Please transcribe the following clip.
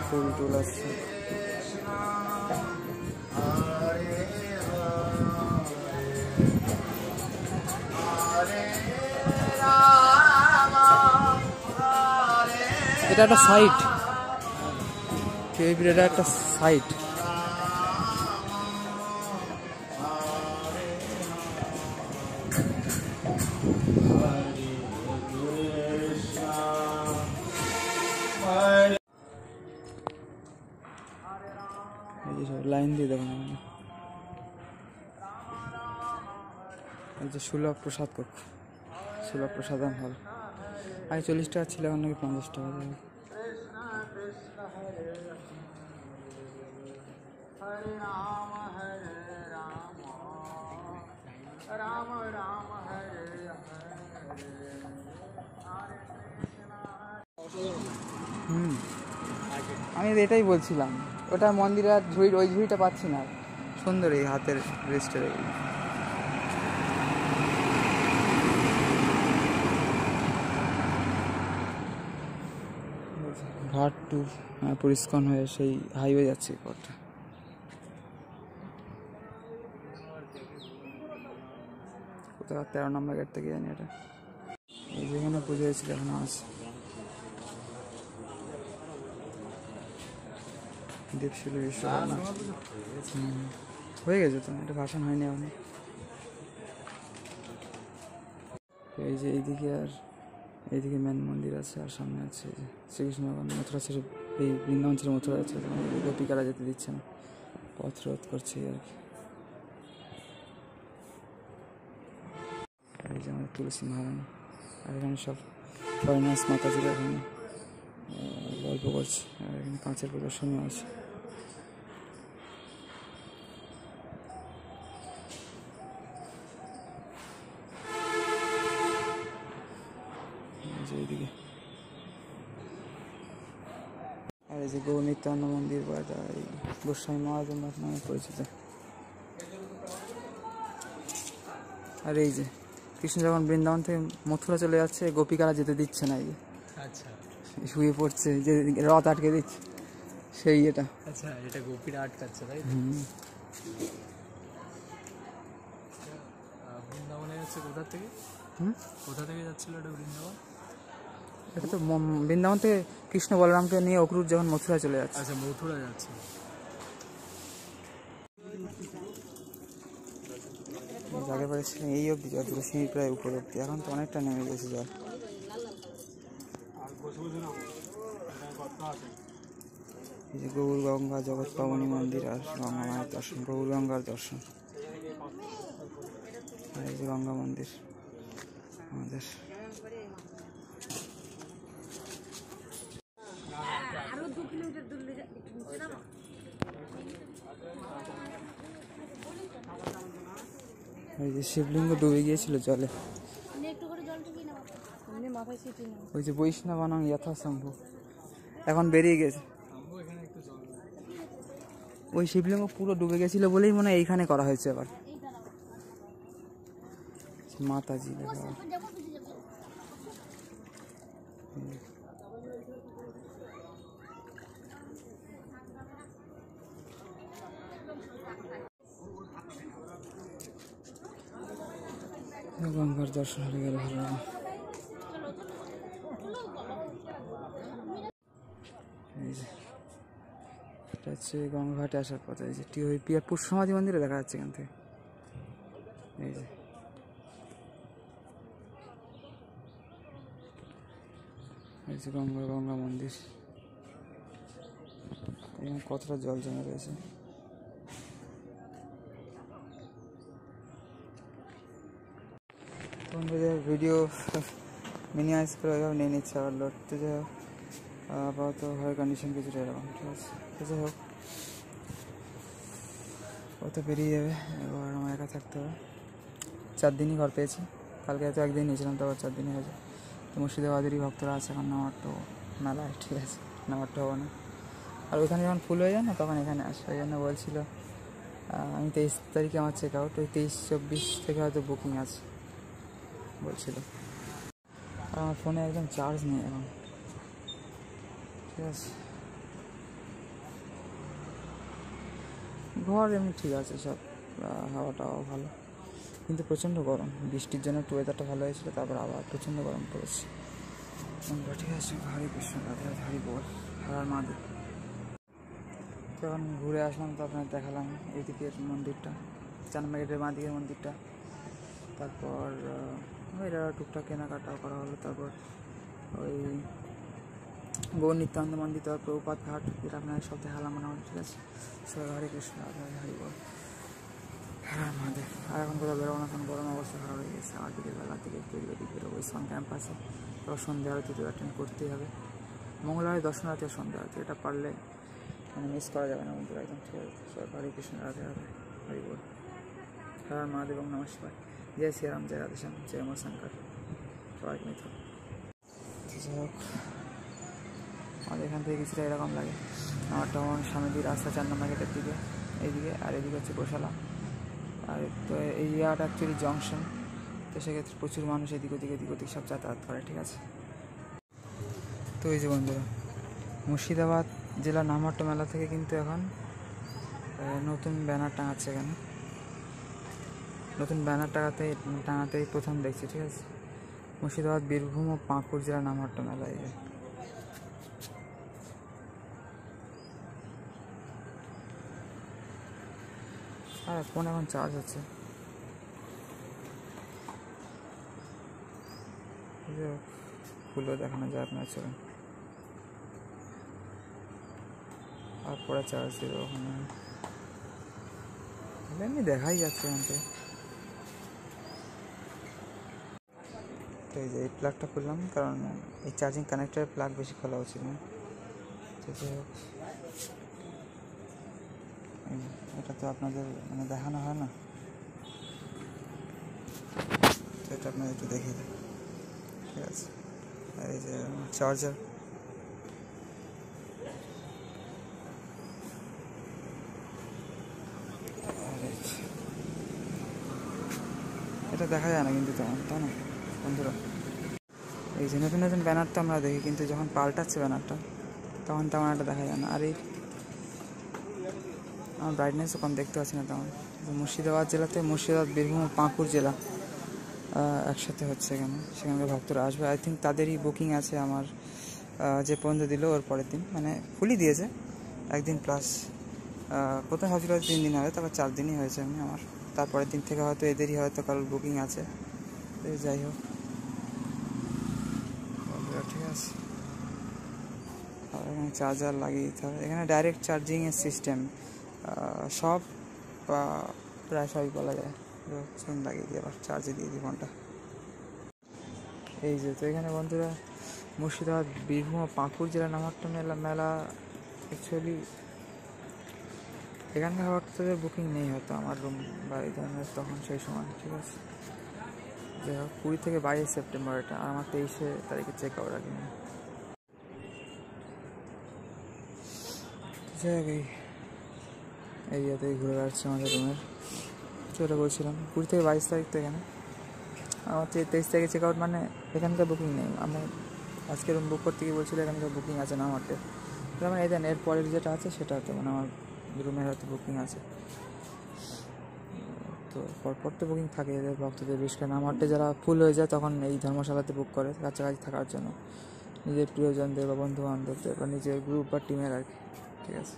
ফুল টুল আসছে। এটা একটা সাইট, এটা একটা সাইট। লাইন দিয়ে দেখুন এই যে সুলভ প্রসাদ কক্ষ, সুলভ প্রসাদম হল। আগে 40 টাকা ছিল, এখন নাকি 50 টাকা দেবে। আমি এটাই বলছিলাম, ওটা মন্দিরে আর ঝুড়ি, ওই ঝুড়িটা পাচ্ছি না। সুন্দর এই হাতের রেস্টের ঘাট টু পরিষ্কার হয়ে সেই হাইওয়ে যাচ্ছে পথটা। কোথাও 13 নম্বর গেট থেকে জানি এটা। এই যেখানে পুজো হয়েছিল এখনো আছে। দেবশিলী বিশ্বকর্মা হয়ে গেছে তো, এটা ভাষণ হয়নি এখন। এই যে এইদিকে, আর এইদিকে মেন মন্দির আছে, আর সামনে আছে শ্রীকৃষ্ণ ভগবান মথুরা ছেড়ে, এই বৃন্দাবন ছেড়ে মথুরা আছে। গোপিকারা যেতে দিচ্ছে না, পথ রোধ করছে আর কি। এই যে আমাদের তুলসী মহারানী, আর এখানে সব ফরেনার্স মাতাজিরা এখানে গল্প করছে, আর এখানে কাঁচের প্রদর্শনীও আছে। এইদিকে আর এই যে গৌর নিত্যানন্দ মন্দির, বা এই গোস্বামী মহারাজের মঠ নামে পরিচিত। আর এই যে কৃষ্ণ যখন বৃন্দাবন থেকে মথুরা চলে যাচ্ছে, গোপিকারা যেতে দিচ্ছে না, এই আচ্ছা শুয়ে পড়ছে, যে রথ আটকে দিচ্ছে, সেই এটা। আচ্ছা, এটা গোপীরা আটকাচ্ছে তাই? বৃন্দাবনে যাচ্ছে কোথা থেকে? কোথা থেকে যাচ্ছিল এটা বৃন্দাবন? এটা তো বৃন্দাবন থেকে কৃষ্ণ বলরামকে নিয়ে অক্রুর যখন মথুরা চলে যাচ্ছে। আচ্ছা, মথুরা যাচ্ছে। আগে পড়েছিলেন এই অব্দি জল, তুলসী প্রায় উপর অব্দি, এখন তো অনেকটা নেমে গেছে জল। এই যে গৌর গঙ্গা জগৎ পাবনী মন্দির, আর গঙ্গা মায়ের দর্শন, গৌর গঙ্গার দর্শন। আর এই যে গঙ্গা মন্দির আমাদের। ওই যে শিবলিঙ্গ ডুবে গিয়েছিল জলে, ওই যে বৈষ্ণবানাং যথাসম্ভব, এখন বেরিয়ে গেছে। ওই শিবলিঙ্গ পুরো ডুবে গেছিল বলেই মনে হয় এইখানে করা হয়েছে আবার। মাতাজি গঙ্গার দর্শন হয়ে গেল ভালো। এটা হচ্ছে গঙ্গাঘাটে আসার পথে, এই যে পিয়ারপুর সমাধি মন্দিরে দেখা যাচ্ছে এখান থেকে। এই যে এই যে গঙ্গা মন্দির, এখানে কতটা জল জমে রয়েছে। ভিডিও মিনিমাইজ করে ওইভাবে নিয়ে নিচ্ছে, আবার লড়তে যাই হোক। আপাতত হয় কন্ডিশন কিছুটা এরকম, ঠিক আছে। যাই হোক, ও তো বেরিয়ে যাবে, এবার আমার একা থাকতে হবে। 4 দিনই ঘর পেয়েছি, কালকে হয়তো 1 দিন নিয়েছিলাম, তো আবার 4 দিনই হয়েছে। তো মুর্শিদাবাদেরই ভক্তরা আছে এখন, নামারটো মেলায়, ঠিক আছে, নামারটো হবো না। আর ওইখানে যখন ফুল হয়ে যায় না, তখন এখানে আসে। ওই জন্য বলছিল, আমি 23 তারিখে আমার চেক আউট, ওই 23-24 থেকে হয়তো বুকিং আছে বলছিল। আর আমার ফোনে একদম চার্জ নেই এখন, ঠিক আছে। ঘর এমনি ঠিক আছে সব, হাওয়াটাও ভালো, কিন্তু প্রচণ্ড গরম। বৃষ্টির জন্য একটু ওয়েদারটা ভালো হয়েছিল, তারপর আবার প্রচণ্ড গরম পড়েছে। ঠিক আছে, হরে কৃষ্ণ, রাধে রাধে, হরি বল, হর মহাদেব। তখন ঘুরে আসলাম, তো আপনার দেখালাম এইদিকের মন্দিরটা, 4 নম্বর গেটের বাঁ দিকের মন্দিরটা। তারপর এটা টুকটাক কেনাকাটাও করা হলো। তারপর ওই গৌর নিত্যানন্দ মন্দির, তারপর প্রভুপাদ ঘাট, যেটা আপনার সব দেখালাম মোটামুটি। ঠিক আছে, সবাই হরে কৃষ্ণ, রাধে রাধে, হরি বল, হ্যাঁ আমাদের। আর এখন কোথাও বেরোবো না, এখন গরম অবস্থা খারাপ হয়ে গেছে। আর বিকেল বেলা থেকে একটু এদিকে বেরোবো ইসকন ক্যাম্পাসে, তারপর সন্ধ্যা আরতি তো অ্যাটেন্ড করতেই হবে। মঙ্গলবার দর্শন আরতি আর সন্ধ্যা আরতি, এটা পারলে মানে মিস করা যাবে না বন্ধুরা, একদম। ঠিক আছে, সবাই হরে কৃষ্ণ, রাধে রাধে, হরি বল, হর মহাদেব, ওম নমঃ শিবায়, জয় শ্রীরাম, জয় রাধেশ্যাম, জয় মা শঙ্কর, সবাইকে মিথ্যা। যাই হোক, আমাদের এখান থেকে কিছুটা এরকম লাগে। আমার তখন সামনের দিকে রাস্তা 4 নম্বর গেটের দিকে, এইদিকে, আর এদিকে হচ্ছে গোশালা। আর তো এই জায়গাটা অ্যাকচুয়ালি জংশন, তো সেক্ষেত্রে প্রচুর মানুষ এদিক ওদিক সব যাতায়াত করে। ঠিক আছে, তো এই যে বন্ধুরা, মুর্শিদাবাদ জেলা নামহাট্ট মেলা থেকে কিন্তু এখন নতুন ব্যানার টাঙাচ্ছে। এখানে নতুন ব্যানার টাঙাতেই প্রথম দেখছি। ঠিক আছে, মুর্শিদাবাদ, বীরভূম ও পাঁকুড় জেলা নামহাট্ট মেলা। এই যে আর ফোন এখন চার্জ হচ্ছে। খুলে দেখানো যায় আপনার, চলুন। আর পরে চার্জ দেবো ওখানে, এমনি দেখাই যাচ্ছে এখান থেকে। তো এই যে এই প্লাগটা খুললাম, কারণ এই চার্জিং কানেক্টারের প্লাগ বেশি খোলা উচিত না। এটা তো আপনাদের মানে দেখানো হয় না, তো এটা আপনাদের একটু দেখিয়ে দেয়। ঠিক আছে, আর এই যে চার্জার, এটা দেখা যায় না কিন্তু তেমন, তাই না বন্ধুরা? এই যে নতুন নতুন ব্যানার তো আমরা দেখি, কিন্তু যখন পাল্টাচ্ছে ব্যানারটা তখন তেমন একটা দেখা যায় না। আর এই আমার ব্রাইটনেসও কম, দেখতে পাচ্ছি না তেমন। মুর্শিদাবাদ জেলাতে মুর্শিদাবাদ, বীরভূম, পাঁকুড় জেলা একসাথে হচ্ছে এখানে, সেখানকার ভক্তরা আসবে। আই থিঙ্ক তাদেরই বুকিং আছে। আমার যে পর্যন্ত দিল ওর পরের দিন, মানে ফুলই দিয়েছে, 1 দিন প্লাস। প্রথম ভাবছিল 3 দিন হবে, তারপর 4 দিনই হয়েছে এমনি আমার। তারপরের দিন থেকে হয়তো এদেরই হয়তো কারোর বুকিং আছে। যাই হোক, ঠিক আছে। আর এখানে চার্জার লাগিয়ে দিতে হবে। এখানে ডাইরেক্ট চার্জিংয়ের সিস্টেম, সব প্রায় সবই বলা যায়। লাগিয়ে দিয়ে আবার চার্জে দিয়ে দিই ফোনটা। এই যে, তো এখানে বন্ধুরা মুর্শিদাবাদ, বীরভূম, পাঁকুড় জেলা নামহাট্ট মেলা অ্যাকচুয়ালি এখানকার ভক্তদের বুকিং নেই হয়তো আমার রুম বা এই ধরনের তখন সেই সময়। ঠিক আছে, যাই হোক, 20 থেকে 22 সেপ্টেম্বর এটা, আর আমার 23 তারিখে চেক আউট রাখি। যাই হোক, এই এরিয়াতেই ঘুরে বেড়াচ্ছে আমাদের রুমের, যেটা বলছিলাম 20 থেকে 22 তারিখ তো এখানে। আমার 23 তারিখে চেক আউট, মানে এখানকার বুকিং নেই। আমি আজকে রুম বুক করতে গিয়ে বলছিল এখানকার বুকিং আছে না আমারটা, যেমন এই দেন এর পরের যেটা আছে সেটা হয়তো মানে আমার রুমের হয়তো বুকিং আছে। তো পরপর তো বুকিং থাকে এদের ভক্তদের, বিশেষ করে নামহাট্টে যারা ফুল হয়ে যায় তখন এই ধর্মশালাতে বুক করে কাছাকাছি থাকার জন্য, নিজের প্রিয়জনদের বা বন্ধু বান্ধবদের বা নিজের গ্রুপ বা টিমের আর কি। ঠিক আছে।